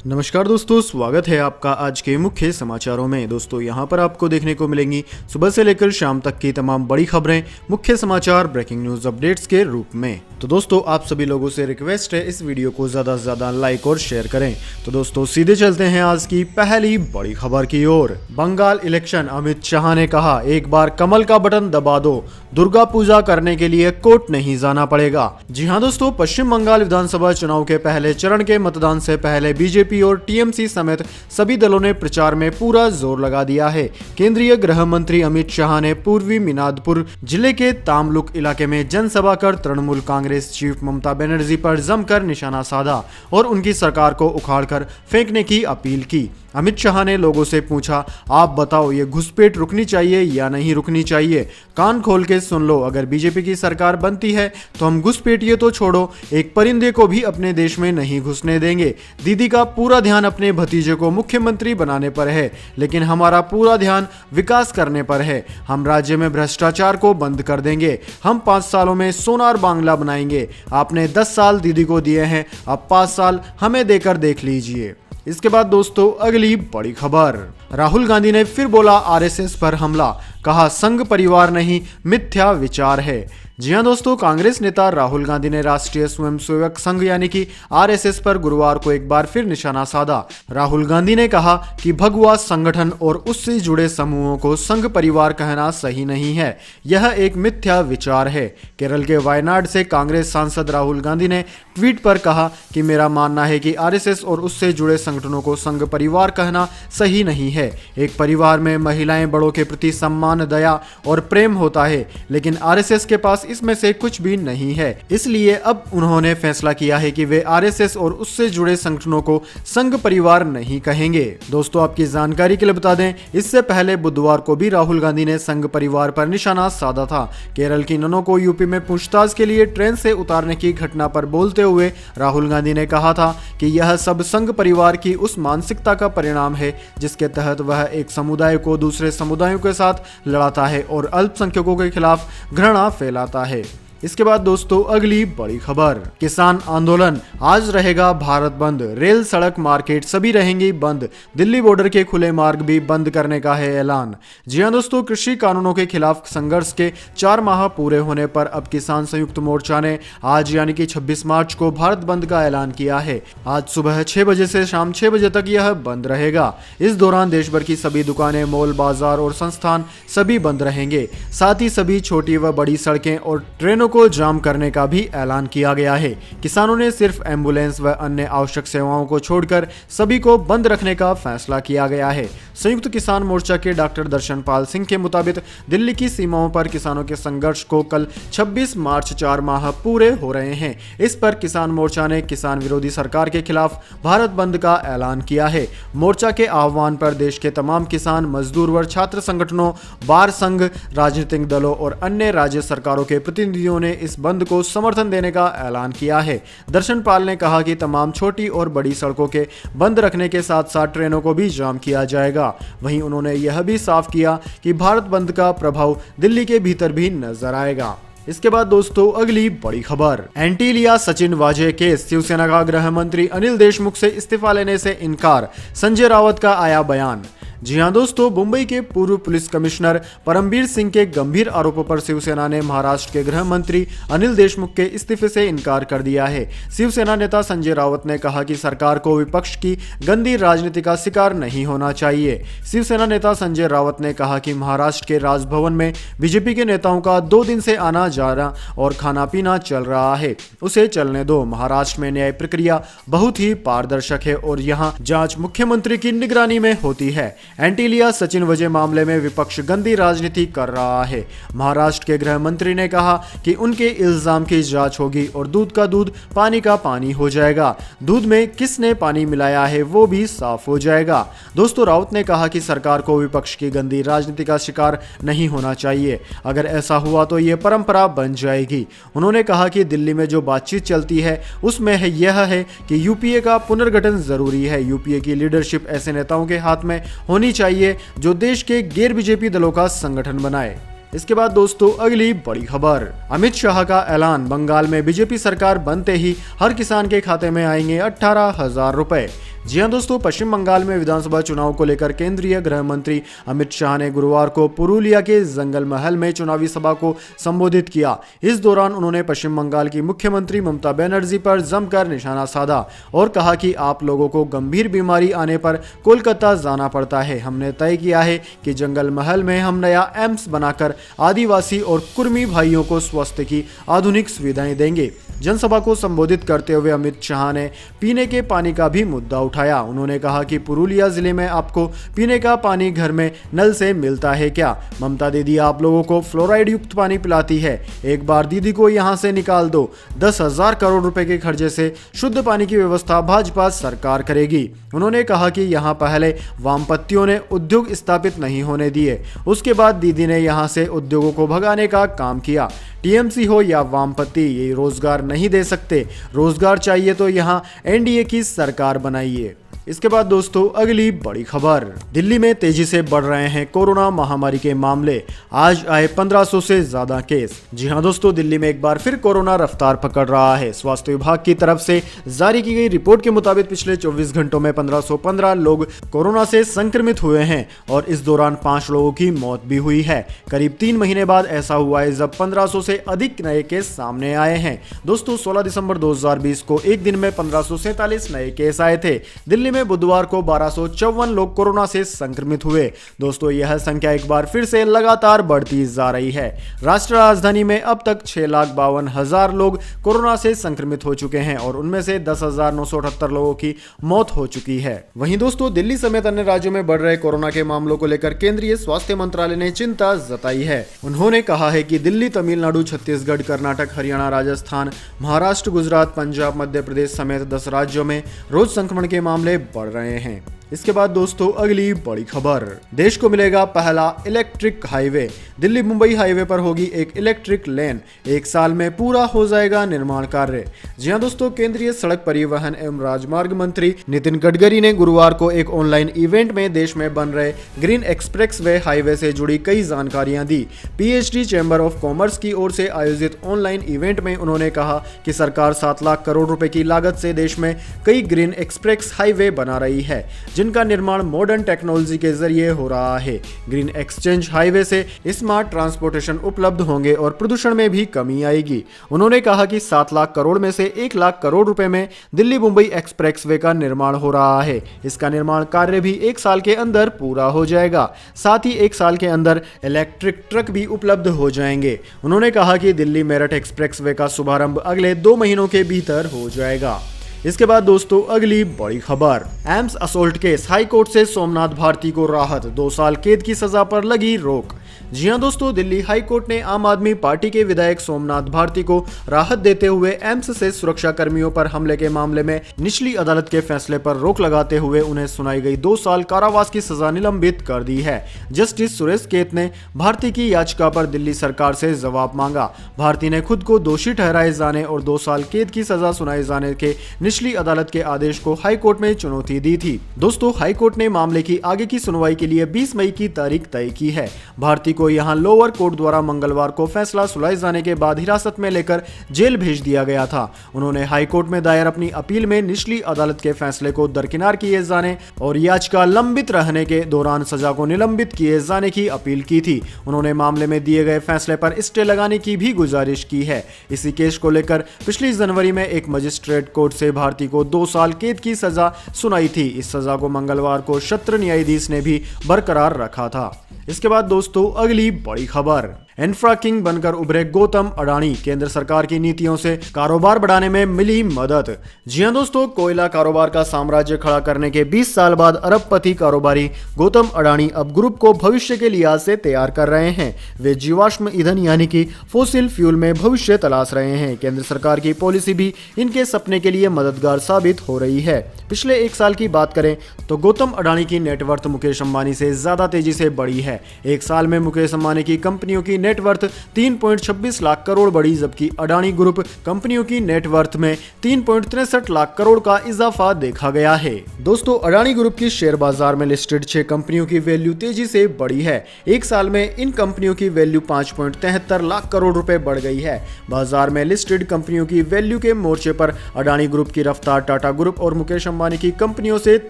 नमस्कार दोस्तों, स्वागत है आपका आज के मुख्य समाचारों में। दोस्तों यहाँ पर आपको देखने को मिलेंगी सुबह से लेकर शाम तक की तमाम बड़ी खबरें, मुख्य समाचार, ब्रेकिंग न्यूज अपडेट्स के रूप में। तो दोस्तों आप सभी लोगों से रिक्वेस्ट है इस वीडियो को ज्यादा से ज्यादा लाइक और शेयर करें। तो दोस्तों सीधे चलते हैं आज की पहली बड़ी खबर की ओर। बंगाल इलेक्शन, अमित शाह ने कहा एक बार कमल का बटन दबा दो, दुर्गा पूजा करने के लिए कोर्ट नहीं जाना पड़ेगा। जी हाँ दोस्तों, पश्चिम बंगाल विधानसभा चुनाव के पहले चरण के मतदान से पहले बीजेपी और टीएमसी समेत सभी दलों ने प्रचार में पूरा जोर लगा दिया है। केंद्रीय गृह मंत्री अमित शाह ने पूर्वी मिनादपुर जिले के तामलुक इलाके में जनसभा कर तृणमूल कांग्रेस चीफ ममता बनर्जी पर जमकर निशाना साधा और उनकी सरकार को उखाड़कर फेंकने की अपील की। अमित शाह ने लोगों से पूछा, आप बताओ ये घुसपैठ रुकनी चाहिए या नहीं रुकनी चाहिए? कान खोल के सुन लो, अगर बीजेपी की सरकार बनती है तो हम घुसपैठिए तो छोड़ो, एक परिंदे को भी अपने देश में नहीं घुसने देंगे। दीदी का पूरा ध्यान अपने भतीजे को मुख्यमंत्री बनाने पर है, लेकिन हमारा पूरा ध्यान विकास करने पर है। हम राज्य में भ्रष्टाचार को बंद कर देंगे। हम 5 सालों में सोनार बांग्ला बनाएंगे। आपने 10 साल दीदी को दिए हैं, अब 5 साल हमें देकर देख लीजिए। इसके बाद दोस्तों अगली बड़ी खबर, राहुल गांधी ने फिर बोला आरएसएस पर हमला, कहा संघ परिवार नहीं मिथ्या विचार है। जी हां दोस्तों, कांग्रेस नेता राहुल गांधी ने राष्ट्रीय स्वयंसेवक संघ यानी कि आरएसएस पर गुरुवार को एक बार फिर निशाना साधा। राहुल गांधी ने कहा कि भगवा संगठन और उससे जुड़े समूहों को संघ परिवार कहना सही नहीं है, यह एक मिथ्या विचार है। केरल के वायनाड से कांग्रेस सांसद राहुल गांधी ने ट्वीट पर कहा कि मेरा मानना है कि आरएसएस और उससे जुड़े संगठनों को संघ परिवार कहना सही नहीं है। एक परिवार में महिलाएं बड़ों के प्रति सम्मान, दया और प्रेम होता है, लेकिन आरएसएस के पास इसमें से कुछ भी नहीं है। इसलिए अब उन्होंने फैसला किया है कि वे आरएसएस और उससे जुड़े संगठनों को संघ परिवार नहीं कहेंगे। दोस्तों आपकी जानकारी के लिए बता दें, इससे पहले बुधवार को भी राहुल गांधी ने संघ परिवार पर निशाना साधा था। केरल की ननों को यूपी में पूछताछ के लिए ट्रेन से उतारने की घटना पर बोलते हुए राहुल गांधी ने कहा था कि यह सब संघ परिवार की उस मानसिकता का परिणाम है जिसके तहत वह एक समुदाय को दूसरे समुदायों के साथ लड़ाता है और अल्पसंख्यकों के खिलाफ घृणा फैलाता है। इसके बाद दोस्तों अगली बड़ी खबर, किसान आंदोलन, आज रहेगा भारत बंद, रेल सड़क मार्केट सभी रहेंगी बंद, दिल्ली बॉर्डर के खुले मार्ग भी बंद करने का है ऐलान। जी हां दोस्तों, कृषि कानूनों के खिलाफ संघर्ष के 4 माह पूरे होने पर अब किसान संयुक्त मोर्चा ने आज यानी कि 26 मार्च को भारत बंद का ऐलान किया है। आज सुबह 6 बजे से शाम 6 बजे तक यह बंद रहेगा। इस दौरान देश भर की सभी दुकानें, मॉल, बाजार और संस्थान सभी बंद रहेंगे। साथ ही सभी छोटी व बड़ी सड़कें और ट्रेनों को जाम करने का भी ऐलान किया गया है। किसानों ने सिर्फ एम्बुलेंस व अन्य आवश्यक सेवाओं को छोड़कर सभी को बंद रखने का फैसला किया गया है। संयुक्त किसान मोर्चा के डॉक्टर दर्शन पाल सिंह के मुताबिक दिल्ली की सीमाओं पर किसानों के संघर्ष को कल 26 मार्च 4 माह पूरे हो रहे हैं। इस पर किसान मोर्चा ने किसान विरोधी सरकार के खिलाफ भारत बंद का ऐलान किया है। मोर्चा के आह्वान पर देश के तमाम किसान, मजदूर व छात्र संगठनों, बार संघ, राजनीतिक दलों और अन्य राज्य सरकारों के प्रतिनिधियों ने इस बंद को समर्थन देने का ऐलान किया है। दर्शन पाल ने कहा कि तमाम छोटी और बड़ी सड़कों के बंद रखने के साथ साथ ट्रेनों को भी जाम किया जाएगा। वहीं उन्होंने यह भी साफ किया कि भारत बंद का प्रभाव दिल्ली के भीतर भी नजर आएगा। इसके बाद दोस्तों अगली बड़ी खबर, एंटी लिया सचिन वाजे केस, शिवसेना का गृह मंत्री अनिल देशमुख से इस्तीफा लेने से इनकार, संजय रावत का आया बयान। जी हां दोस्तों, मुंबई के पूर्व पुलिस कमिश्नर परमबीर सिंह के गंभीर आरोपों पर शिवसेना ने महाराष्ट्र के गृह मंत्री अनिल देशमुख के इस्तीफे से इनकार कर दिया है। शिवसेना नेता संजय रावत ने कहा कि सरकार को विपक्ष की गंदी राजनीति का शिकार नहीं होना चाहिए। शिवसेना नेता संजय रावत ने कहा कि महाराष्ट्र के राजभवन में बीजेपी के नेताओं का 2 दिन से आना जाना और खाना पीना चल रहा है, उसे चलने दो। महाराष्ट्र में न्याय प्रक्रिया बहुत ही पारदर्शक है और यहाँ जांच मुख्यमंत्री की निगरानी में होती है। एंटी लिया सचिन वजह मामले में विपक्ष गंदी राजनीति कर रहा है। महाराष्ट्र के गृह मंत्री ने कहा कि उनके इल्जाम की जांच होगी और दूध का दूध, पानी का पानी हो जाएगा। दूध में किसने पानी मिलाया है वो भी साफ हो जाएगा। दोस्तों राउत ने कहा कि सरकार को विपक्ष की गंदी राजनीति का शिकार नहीं होना चाहिए, अगर ऐसा हुआ तो ये परंपरा बन जाएगी। उन्होंने कहा कि दिल्ली में जो बातचीत चलती है उसमें यह है कि यूपीए का पुनर्गठन जरूरी है। यूपीए की लीडरशिप ऐसे नेताओं के हाथ में होनी चाहिए जो देश के गैर बीजेपी दलों का संगठन बनाए। इसके बाद दोस्तों अगली बड़ी खबर, अमित शाह का ऐलान, बंगाल में बीजेपी सरकार बनते ही हर किसान के खाते में आएंगे 18,000 रुपए। जी हां दोस्तों, पश्चिम बंगाल में विधानसभा चुनाव को लेकर केंद्रीय गृह मंत्री अमित शाह ने गुरुवार को पुरुलिया के जंगल महल में चुनावी सभा को संबोधित किया। इस दौरान उन्होंने पश्चिम बंगाल की मुख्यमंत्री ममता बनर्जी पर जमकर निशाना साधा और कहा कि आप लोगों को गंभीर बीमारी आने पर कोलकाता जाना पड़ता है। हमने तय किया है कि जंगल महल में हम नया एम्स बनाकर आदिवासी और कुर्मी भाइयों को स्वास्थ्य की आधुनिक सुविधाएं देंगे। जनसभा को संबोधित करते हुए अमित शाह ने पीने के पानी का भी मुद्दा उठाया। उन्होंने कहा कि पुरुलिया जिले में आपको पीने का पानी घर में नल से मिलता है क्या? ममता दीदी आप लोगों को फ्लोराइड युक्त पानी पिलाती है। एक बार दीदी को यहां से निकाल दो। 10,000 करोड़ रुपए के खर्चे से शुद्ध पानी की व्यवस्था भाजपा सरकार करेगी। उन्होंने कहा कि यहां पहले वामपंथियों ने उद्योग स्थापित नहीं होने दिए, उसके बाद दीदी ने यहां से उद्योगों को भगाने का काम किया। टीएमसी हो या वामपंथी, ये रोजगार नहीं दे सकते। रोजगार चाहिए तो यहां एनडीए की सरकार बनाइए। इसके बाद दोस्तों अगली बड़ी खबर, दिल्ली में तेजी से बढ़ रहे हैं कोरोना महामारी के मामले। आज आए 1500 से ज्यादा केस। जी हां दोस्तों, दिल्ली में एक बार फिर कोरोना रफ्तार पकड़ रहा है। स्वास्थ्य विभाग की तरफ से जारी की गई रिपोर्ट के मुताबिक पिछले 24 घंटों में 1515 लोग कोरोना से संक्रमित हुए हैं और इस दौरान 5 लोगों की मौत भी हुई है। करीब 3 महीने बाद ऐसा हुआ है जब 1500 से अधिक नए केस सामने आए हैं। दोस्तों 16 दिसंबर 2020 को एक दिन में 1547 नए केस आए थे। दिल्ली में बुधवार को 1254 लोग कोरोना से संक्रमित हुए। दोस्तों यह संख्या एक बार फिर से लगातार बढ़ती जा रही है। राष्ट्रीय राजधानी में अब तक 6,52,000 लोग कोरोना से संक्रमित हो चुके हैं और उनमें से 10,978 लोगों की मौत हो चुकी है। वहीं दोस्तों दिल्ली समेत अन्य राज्यों में बढ़ रहे कोरोना के मामलों को लेकर केंद्रीय स्वास्थ्य मंत्रालय ने चिंता जताई है। उन्होंने कहा है कि दिल्ली, तमिलनाडु, छत्तीसगढ़, कर्नाटक, हरियाणा, राजस्थान, महाराष्ट्र, गुजरात, पंजाब, मध्य प्रदेश समेत 10 राज्यों में रोज संक्रमण के मामले बढ़ रहे हैं। इसके बाद दोस्तों अगली बड़ी खबर, देश को मिलेगा पहला electric highway. Delhi Mumbai highway पर होगी एक इलेक्ट्रिक लेन। 1 साल में पूरा हो जाएगा निर्माण कार्य। जी हां दोस्तों, केंद्रीय सड़क परिवहन एवं राजमार्ग मंत्री नितिन गडकरी ने गुरुवार को एक ऑनलाइन इवेंट में देश में बन रहे ग्रीन एक्सप्रेसवे हाईवे से जुड़ी कई जानकारियां दी। पीएचडी चैम्बर ऑफ कॉमर्स की ओर से आयोजित ऑनलाइन इवेंट में उन्होंने कहा कि सरकार 7 लाख करोड़ रुपए की लागत से देश में कई ग्रीन एक्सप्रेस हाईवे बना रही है, जिनका निर्माण मॉडर्न टेक्नोलॉजी के जरिए हो रहा है। ग्रीन एक्सचेंज हाईवे से स्मार्ट ट्रांसपोर्टेशन उपलब्ध होंगे और प्रदूषण में भी कमी आएगी। उन्होंने कहा कि 7 लाख करोड़ में से 1 लाख करोड़ रुपए में दिल्ली मुंबई एक्सप्रेसवे का निर्माण हो रहा है। इसका निर्माण कार्य भी 1 साल के अंदर पूरा हो जाएगा। साथ ही 1 साल के अंदर इलेक्ट्रिक ट्रक भी उपलब्ध हो जाएंगे। उन्होंने कहा कि दिल्ली मेरठ एक्सप्रेसवे का शुभारंभ अगले 2 महीनों के भीतर हो जाएगा। इसके बाद दोस्तों अगली बड़ी खबर, AIIMS assault case, high court से सोमनाथ भारती को राहत, 2 साल कैद की सजा पर लगी रोक। जी हां दोस्तों, दिल्ली हाई कोर्ट ने आम आदमी पार्टी के विधायक सोमनाथ भारती को राहत देते हुए एम्स से सुरक्षा कर्मियों पर हमले के मामले में निचली अदालत के फैसले पर रोक लगाते हुए उन्हें सुनाई गई 2 साल कारावास की सजा निलंबित कर दी है। जस्टिस सुरेश कैत ने भारती की याचिका पर दिल्ली सरकार से जवाब मांगा। भारती ने खुद को दोषी ठहराए जाने और 2 साल कैद की सजा सुनाए जाने के निचली अदालत के आदेश को हाई कोर्ट में चुनौती दी थी। दोस्तों हाई कोर्ट ने मामले की आगे की सुनवाई के लिए 20 मई की तारीख तय की है। भारती को यहां लोअर कोर्ट द्वारा मंगलवार को फैसला सुनाए जाने के बाद हिरासत में लेकर जेल भेज दिया गया था। उन्होंने हाई कोर्ट में दायर अपनी अपील में निचली अदालत के फैसले को दरकिनार किए जाने और याचिका लंबित रहने के दौरान सजा को निलंबित किए जाने की अपील की थी। उन्होंने मामले में दिए गए फैसले पर स्टे लगाने की भी गुजारिश की है। इसी केस को लेकर पिछली जनवरी में एक मजिस्ट्रेट कोर्ट से भारती को 2 साल कैद की सजा सुनाई थी। इस सजा को मंगलवार को सत्र न्यायाधीश ने भी बरकरार रखा था। इसके बाद दोस्तों अगली बड़ी खबर, इंफ्रा किंग बनकर उभरे गौतम अडानी, केंद्र सरकार की नीतियों से कारोबार बढ़ाने में मिली मदद। जी हां दोस्तों, कोयला कारोबार का साम्राज्य खड़ा करने के 20 साल बाद अरबपति कारोबारी गौतम अडानी अब ग्रुप को भविष्य के लिहाज से तैयार कर रहे हैं। वे जीवाश्म ईंधन यानी कि फोसिल फ्यूल में भविष्य तलाश रहे हैं। केंद्र सरकार की पॉलिसी भी इनके सपने के लिए मददगार साबित हो रही है। पिछले 1 साल की बात करें तो गौतम अडानी की नेटवर्थ मुकेश अंबानी से ज्यादा तेजी से बढ़ी है। 1 साल में मुकेश अंबानी की कंपनियों की नेटवर्थ 3.26 लाख करोड़ बढ़ी, जबकि अडानी ग्रुप कंपनियों की नेटवर्थ में 3.63 लाख करोड़ का इजाफा देखा गया है। दोस्तों, अडानी ग्रुप की शेयर बाजार में लिस्टेड 6 कंपनियों की वैल्यू तेजी से बढ़ी है। एक साल में इन कंपनियों की वैल्यू 5.73 लाख करोड़ रुपए बढ़ गई है। बाजार में लिस्टेड कंपनियों की वैल्यू के मोर्चे पर अडानी ग्रुप की रफ्तार टाटा ग्रुप और मुकेश अंबानी की कंपनियों से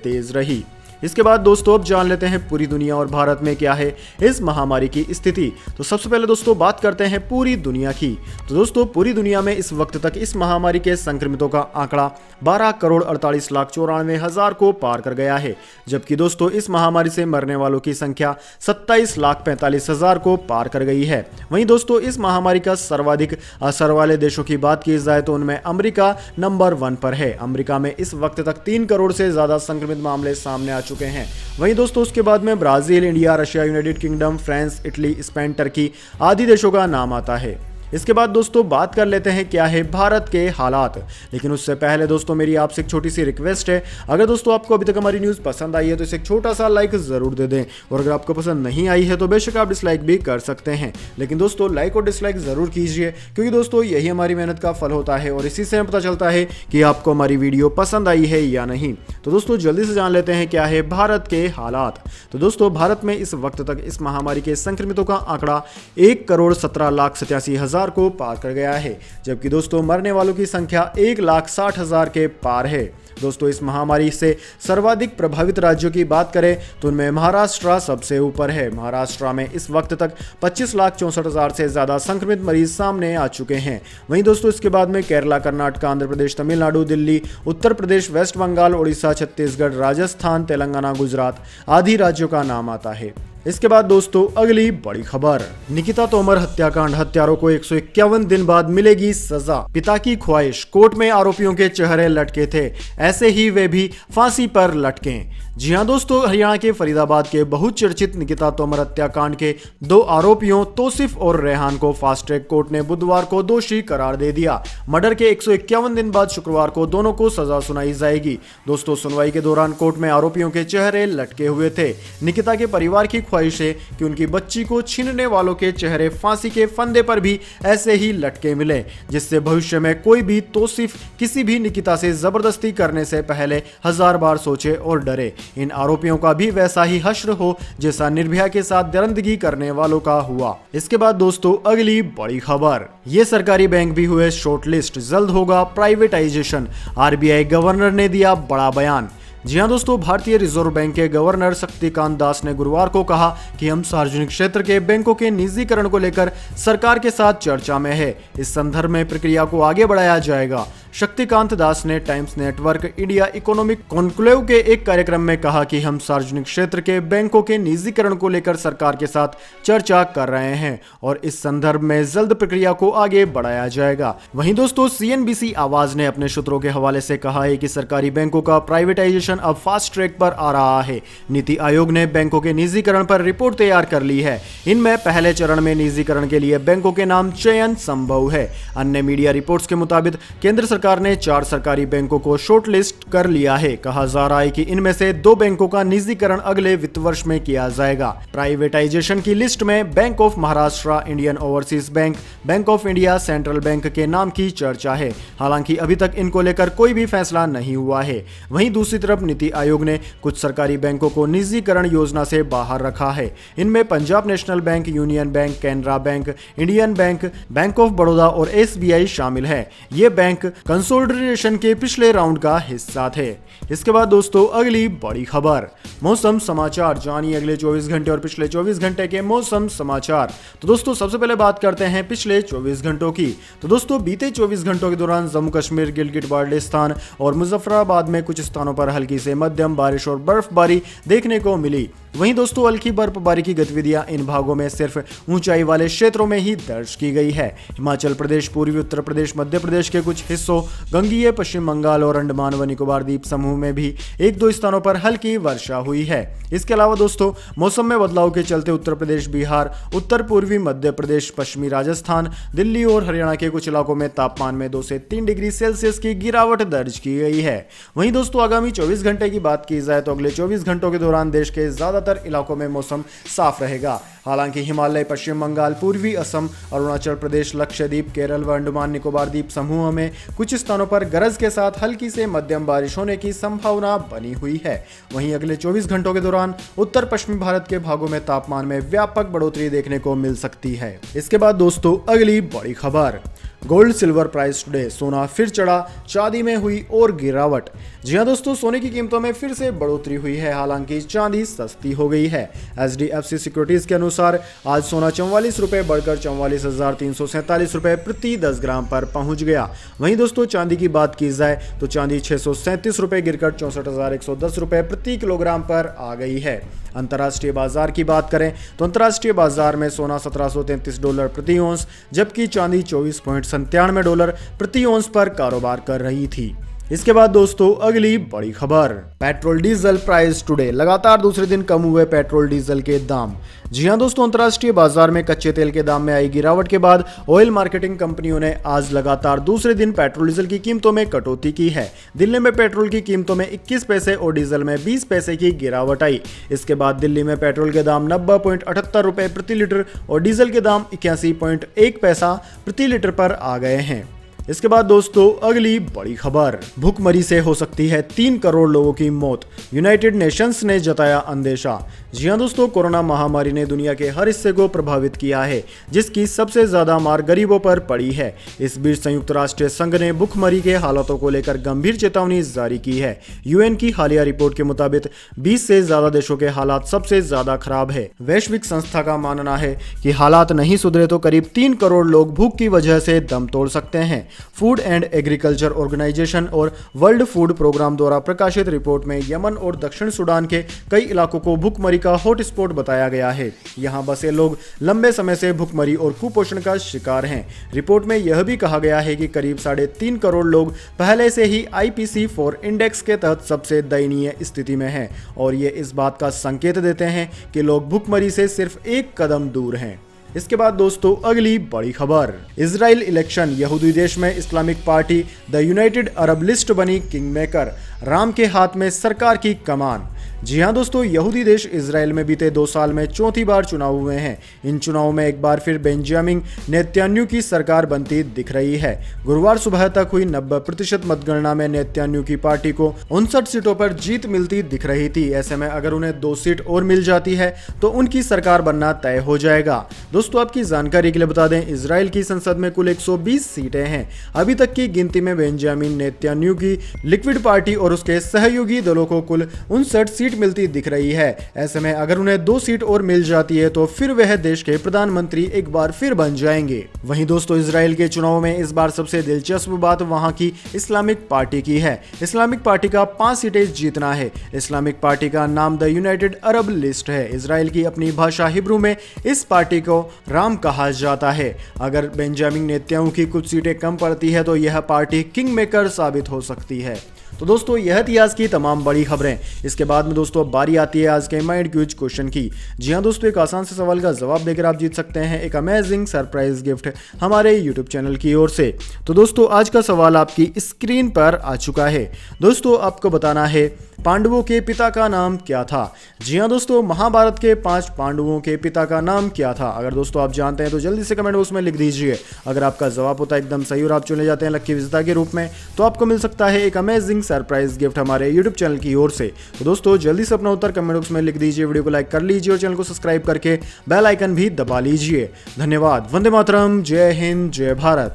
तेज रही। इसके बाद दोस्तों अब जान लेते हैं पूरी दुनिया और भारत में क्या है इस महामारी की स्थिति। तो सबसे पहले दोस्तों बात करते हैं पूरी दुनिया की। तो दोस्तों पूरी दुनिया में इस वक्त तक इस महामारी के संक्रमितों का आंकड़ा 12,48,94,000 को पार कर गया है, जबकि दोस्तों इस महामारी से मरने वालों की संख्या 27,45,000 को पार कर गई है। वहीं दोस्तों इस महामारी का सर्वाधिक असर वाले देशों की बात की जाए तो उनमें अमेरिका नंबर 1 पर है। अमेरिका में इस वक्त तक 3 करोड़ से ज्यादा संक्रमित मामले सामने आ चुके हैं। वहीं दोस्तों उसके बाद में Brazil, India, Russia, United kingdom, France, Italy, Spain, Turkey आदि देशों का नाम आता है। इसके बाद दोस्तों बात कर लेते हैं क्या है भारत के हालात। लेकिन उससे पहले दोस्तों मेरी आपसे एक छोटी सी रिक्वेस्ट है, अगर दोस्तों आपको अभी तक हमारी न्यूज़ पसंद आई है तो इसे एक छोटा सा लाइक जरूर दे दें, और अगर आपको पसंद नहीं आई है तो बेशक आप डिसलाइक भी कर सकते हैं। लेकिन दोस्तों लाइक और डिसलाइक जरूर कीजिए, क्योंकि दोस्तों यही हमारी मेहनत का फल होता है और इसी से हमें पता चलता है कि आपको हमारी वीडियो पसंद आई है या नहीं। तो दोस्तों जल्दी से जान लेते हैं क्या है भारत के हालात। तो दोस्तों भारत में इस वक्त तक इस महामारी के संक्रमितों का आंकड़ा 1,17,87,000 को पार कर गया है, जबकि दोस्तों मरने वालों की संख्या 1,60,000 के पार है। दोस्तों इस महामारी से सर्वाधिक प्रभावित राज्यों की बात करें तो उनमें महाराष्ट्र सबसे ऊपर है। महाराष्ट्र में इस वक्त तक 25,64,000 से ज्यादा संक्रमित मरीज सामने आ चुके हैं। वहीं दोस्तों इसके बाद में केरला, कर्नाटक, आंध्र प्रदेश, तमिलनाडु, दिल्ली, उत्तर प्रदेश, वेस्ट बंगाल, ओडिशा, छत्तीसगढ़, राजस्थान, तेलंगाना, गुजरात आदि राज्यों का नाम आता है। इसके बाद दोस्तों अगली बड़ी खबर, निकिता तोमर हत्याकांड, हत्यारों को 151 दिन बाद मिलेगी सजा, पिता की ख्वाहिश, कोर्ट में आरोपियों के चेहरे लटके थे, ऐसे ही वे भी फांसी पर लटके। जी हां दोस्तों, हरियाणा के फरीदाबाद के बहुचर्चित निकिता तोमर हत्याकांड के 2 आरोपियों तौसीफ और रेहान को फास्ट ट्रैक कोर्ट ने बुधवार को दोषी करार दे दिया। मर्डर के 151 दिन बाद शुक्रवार को दोनों को सजा सुनाई जाएगी। दोस्तों सुनवाई के दौरान कोर्ट में आरोपियों के चेहरे लटके हुए थे। निकिता के परिवार की ख्वाहिश है कि उनकी बच्ची को छीनने वालों के चेहरे फांसी के फंदे पर भी ऐसे ही लटके मिले, जिससे भविष्य में कोई भी तौसीफ किसी भी निकिता से जबरदस्ती करने से पहले 1000 बार सोचे और डरे। इन आरोपियों का भी वैसा ही हश्र हो जैसा निर्भया के साथ दरिंदगी करने वालों का हुआ। इसके बाद दोस्तों अगली बड़ी खबर, ये सरकारी बैंक भी हुए शॉर्टलिस्ट, जल्द होगा प्राइवेटाइजेशन, आरबीआई गवर्नर ने दिया बड़ा बयान। जी हां दोस्तों, भारतीय रिजर्व बैंक के गवर्नर शक्तिकांत दास ने गुरुवार को कहा कि हम सार्वजनिक क्षेत्र के बैंकों के निजीकरण को लेकर सरकार के साथ चर्चा में है। इस संदर्भ में प्रक्रिया को आगे बढ़ाया जाएगा। शक्तिकांत दास ने times network India economic conclave के एक कार्यक्रम में कहा कि हम सार्वजनिक क्षेत्र के बैंकों के निजीकरण को लेकर सरकार के साथ चर्चा कर रहे हैं और इस संदर्भ में जल्द प्रक्रिया को आगे बढ़ाया जाएगा। वहीं दोस्तों सीएनबीसी आवाज ने अपने सूत्रों के हवाले से कहा है कि सरकारी बैंकों का प्राइवेटाइजेशन अब फास्ट ट्रैक पर आ रहा है। नीति आयोग ने बैंकों के निजीकरण पर रिपोर्ट तैयार कर ली है। इनमें पहले चरण में निजीकरण के लिए बैंकों के नाम चयन संभव है। अन्य मीडिया रिपोर्ट्स के मुताबिक केंद्र सरकार ने 4 सरकारी बैंकों को शॉर्टलिस्ट कर लिया है। कहा जा रहा है कि इनमें से 2 बैंकों का निजीकरण अगले वित्त वर्ष में किया जाएगा। प्राइवेटाइजेशन की लिस्ट में bank of Maharashtra, Indian overseas bank, bank of India, central bank के नाम की चर्चा है। हालांकि अभी तक इनको लेकर कोई भी फैसला नहीं हुआ है। वहीं दूसरी तरफ नीति आयोग ने कुछ सरकारी बैंकों को निजीकरण योजना से बाहर रखा है। इनमें Punjab national bank, union bank, Canara bank, Indian bank, bank of Baroda और एसबीआई शामिल है। ये बैंक कंसोलिडेशन के पिछले राउंड का हिस्सा थे। इसके बाद दोस्तों अगली बड़ी खबर, मौसम समाचार, जानिए अगले 24 घंटे और पिछले 24 घंटे के मौसम समाचार। तो दोस्तों सबसे पहले बात करते हैं पिछले 24 घंटों की। तो दोस्तों बीते 24 घंटों के दौरान जम्मू कश्मीर, गिलगिट बाल्टिस्तान और मुजफ्फराबाद में कुछ स्थानों पर हल्की से मध्यम बारिश और बर्फबारी देखने को मिली। वहीं दोस्तों हल्की बर्फबारी की गतिविधियां इन भागों में सिर्फ ऊंचाई वाले क्षेत्रों में ही दर्ज की गई है। हिमाचल प्रदेश, पूर्वी उत्तर प्रदेश, मध्य प्रदेश के कुछ हिस्सों, गंगीय पश्चिम बंगाल और अंडमान व निकोबार द्वीप समूह में भी 1-2 स्थानों पर हल्की वर्षा हुई है। इसके अलावा दोस्तों मौसम में बदलाव के चलते उत्तर प्रदेश, बिहार, उत्तर पूर्वी मध्य प्रदेश, पश्चिमी राजस्थान, दिल्ली और हरियाणा के कुछ इलाकों में तापमान में 2 से 3 डिग्री सेल्सियस की गिरावट दर्ज की गई है। वहीं दोस्तों आगामी 24 घंटे की बात की जाए तो अगले 24 घंटों के दौरान देश के ज्यादा ज्यादातर इलाकों में मौसम साफ रहेगा। हालांकि हिमालय, पश्चिम बंगाल, पूर्वी असम, अरुणाचल प्रदेश, लक्षद्वीप, केरल व अंडमान निकोबार द्वीप समूह में कुछ स्थानों पर गरज के साथ हल्की से मध्यम बारिश होने की संभावना बनी हुई है। वहीं अगले 24 घंटों के दौरान उत्तर पश्चिमी भारत के भागों में तापमान में व्यापक बढ़ोतरी देखने को मिल सकती है। इसके बाद दोस्तों अगली बड़ी खबर, गोल्ड सिल्वर प्राइस टुडे, सोना फिर चढ़ा, चांदी में हुई और गिरावट। जी हां दोस्तों, सोने की कीमतों में फिर से बढ़ोतरी हुई है, हालांकि चांदी सस्ती हो गई है। HDFC सिक्योरिटीज के अनुसार आज सोना 44 रुपए बढ़कर 44,347 रुपए प्रति 10 ग्राम पर पहुंच गया। वहीं दोस्तों चांदी की बात की जाए तो चांदी 637 रुपए गिरकर 64,110 रुपए प्रति किलोग्राम पर आ गई है। अंतर्राष्ट्रीय बाजार की बात करें तो अंतर्राष्ट्रीय बाजार में सोना $1733 प्रति औंस, जबकि चांदी $24.97 प्रति औंस पर कारोबार कर रही थी। इसके बाद दोस्तों अगली बड़ी खबर, पेट्रोल डीजल प्राइस टुडे, लगातार दूसरे दिन कम हुए पेट्रोल डीजल के दाम। जी हां दोस्तों, अंतर्राष्ट्रीय बाजार में कच्चे तेल के दाम में आई गिरावट के बाद ऑयल मार्केटिंग कंपनियों ने आज लगातार दूसरे दिन पेट्रोल डीजल की कीमतों में कटौती की है। दिल्ली में पेट्रोल की कीमतों में 21 पैसे और डीजल में 20 पैसे की गिरावट आई। इसके बाद दिल्ली में पेट्रोल के दाम 90.78 रुपए प्रति लीटर और डीजल के दाम 81.1 पैसा प्रति लीटर पर आ गए हैं। इसके बाद दोस्तों अगली बड़ी खबर, भूखमरी से हो सकती है 3 करोड़ लोगों की मौत, यूनाइटेड नेशंस ने जताया अंदेशा। जी हां दोस्तों, कोरोना महामारी ने दुनिया के हर हिस्से को प्रभावित किया है, जिसकी सबसे ज्यादा मार गरीबों पर पड़ी है। इस बीच संयुक्त राष्ट्र संघ ने भूखमरी के हालातों को लेकर गंभीर चेतावनी जारी की है। यूएन की हालिया रिपोर्ट के मुताबिक 20 से ज्यादा देशों के हालात सबसे ज्यादा खराब है। वैश्विक संस्था का मानना है कि हालात नहीं सुधरे तो करीब 3 करोड़ लोग भूख की वजह से दम तोड़ सकते हैं। फूड एंड एग्रीकल्चर ऑर्गेनाइजेशन और वर्ल्ड फूड प्रोग्राम द्वारा प्रकाशित रिपोर्ट में यमन और दक्षिण सूडान के कई इलाकों को भूखमरी का हॉटस्पॉट बताया गया है। यहां बसे लोग लंबे समय से भूखमरी और कुपोषण का शिकार हैं। रिपोर्ट में यह भी कहा गया है कि करीब 3.5 करोड़ लोग पहले से ही IPC4 इंडेक्स के तहत सबसे दयनीय स्थिति में हैं और ये इस बात का संकेत देते हैं कि लोग भूखमरी से सिर्फ एक कदम दूर हैं। इसके बाद दोस्तों अगली बड़ी खबर, इजराइल इलेक्शन, यहूदी देश में Islamic party the United Arab list बनी किंग मेकर, राम के हाथ में सरकार की कमान। जी हां दोस्तों, यहूदी देश इजराइल में बीते 2 साल में चौथी बार चुनाव हुए हैं। इन चुनावों में एक बार फिर बेंजामिन नेतन्याहू की सरकार बनती दिख रही है। गुरुवार सुबह तक हुई 90% मतगणना में नेतन्याहू की पार्टी को 59 सीटों पर जीत मिलती दिख रही थी। ऐसे में अगर उन्हें 2 सीट और मिल जाती है तो उनकी सरकार बनना तय हो जाएगा। दोस्तों आपकी जानकारी के लिए बता दें, इजराइल की संसद में कुल 120 सीटें हैं। अभी तक की गिनती में बेंजामिन नेतन्याहू की लिक्विड पार्टी और उसके सहयोगी दलों को कुल 59 सीट मिलती दिख रही है। ऐसे में अगर उन्हें 2 सीट और मिल जाती है तो फिर वह देश के प्रधानमंत्री एक बार फिर बन जाएंगे। वहीं दोस्तों इजराइल के चुनाव में इस बार सबसे दिलचस्प बात वहां की इस्लामिक पार्टी की है। इस्लामिक पार्टी का 5 सीटें जीतना है। इस्लामिक पार्टी का नाम द यूनाइटेड अरब लिस्ट है। इजराइल की अपनी भाषा हिब्रू में इस पार्टी को राम कहा जाता है। अगर बेंजामिन नेतन्याहू की कुछ सीटें कम पड़ती है तो यह पार्टी किंग मेकर साबित हो सकती है। तो दोस्तों यह थी आज की तमाम बड़ी खबरें। इसके बाद में दोस्तों अब बारी आती है आज के माइंड क्यूज क्वेश्चन की। जी हां दोस्तों, एक आसान से सवाल का जवाब देकर आप जीत सकते हैं एक अमेजिंग सरप्राइज गिफ्ट हमारे यूट्यूब चैनल की ओर से। तो दोस्तों आज का सवाल आपकी स्क्रीन पर आ चुका है। दोस्तों आपको बताना है पांडवों के पिता का नाम क्या था। जी हां दोस्तों, महाभारत के 5 पांडवों के पिता का नाम क्या था। अगर दोस्तों आप जानते हैं तो जल्दी से कमेंट बॉक्स में लिख दीजिए। अगर आपका जवाब होता है एकदम सही और आप चुने जाते हैं लकी विजेता के रूप में तो आपको मिल सकता है एक अमेजिंग सरप्राइज गिफ्ट हमारे यूट्यूब चैनल की ओर से। तो दोस्तों जल्दी से अपना उत्तर कमेंट बॉक्स में लिख दीजिए, वीडियो को लाइक कर लीजिए और चैनल को सब्सक्राइब करके बेल आइकन भी दबा लीजिए। धन्यवाद। वंदे मातरम। जय हिंद, जय भारत।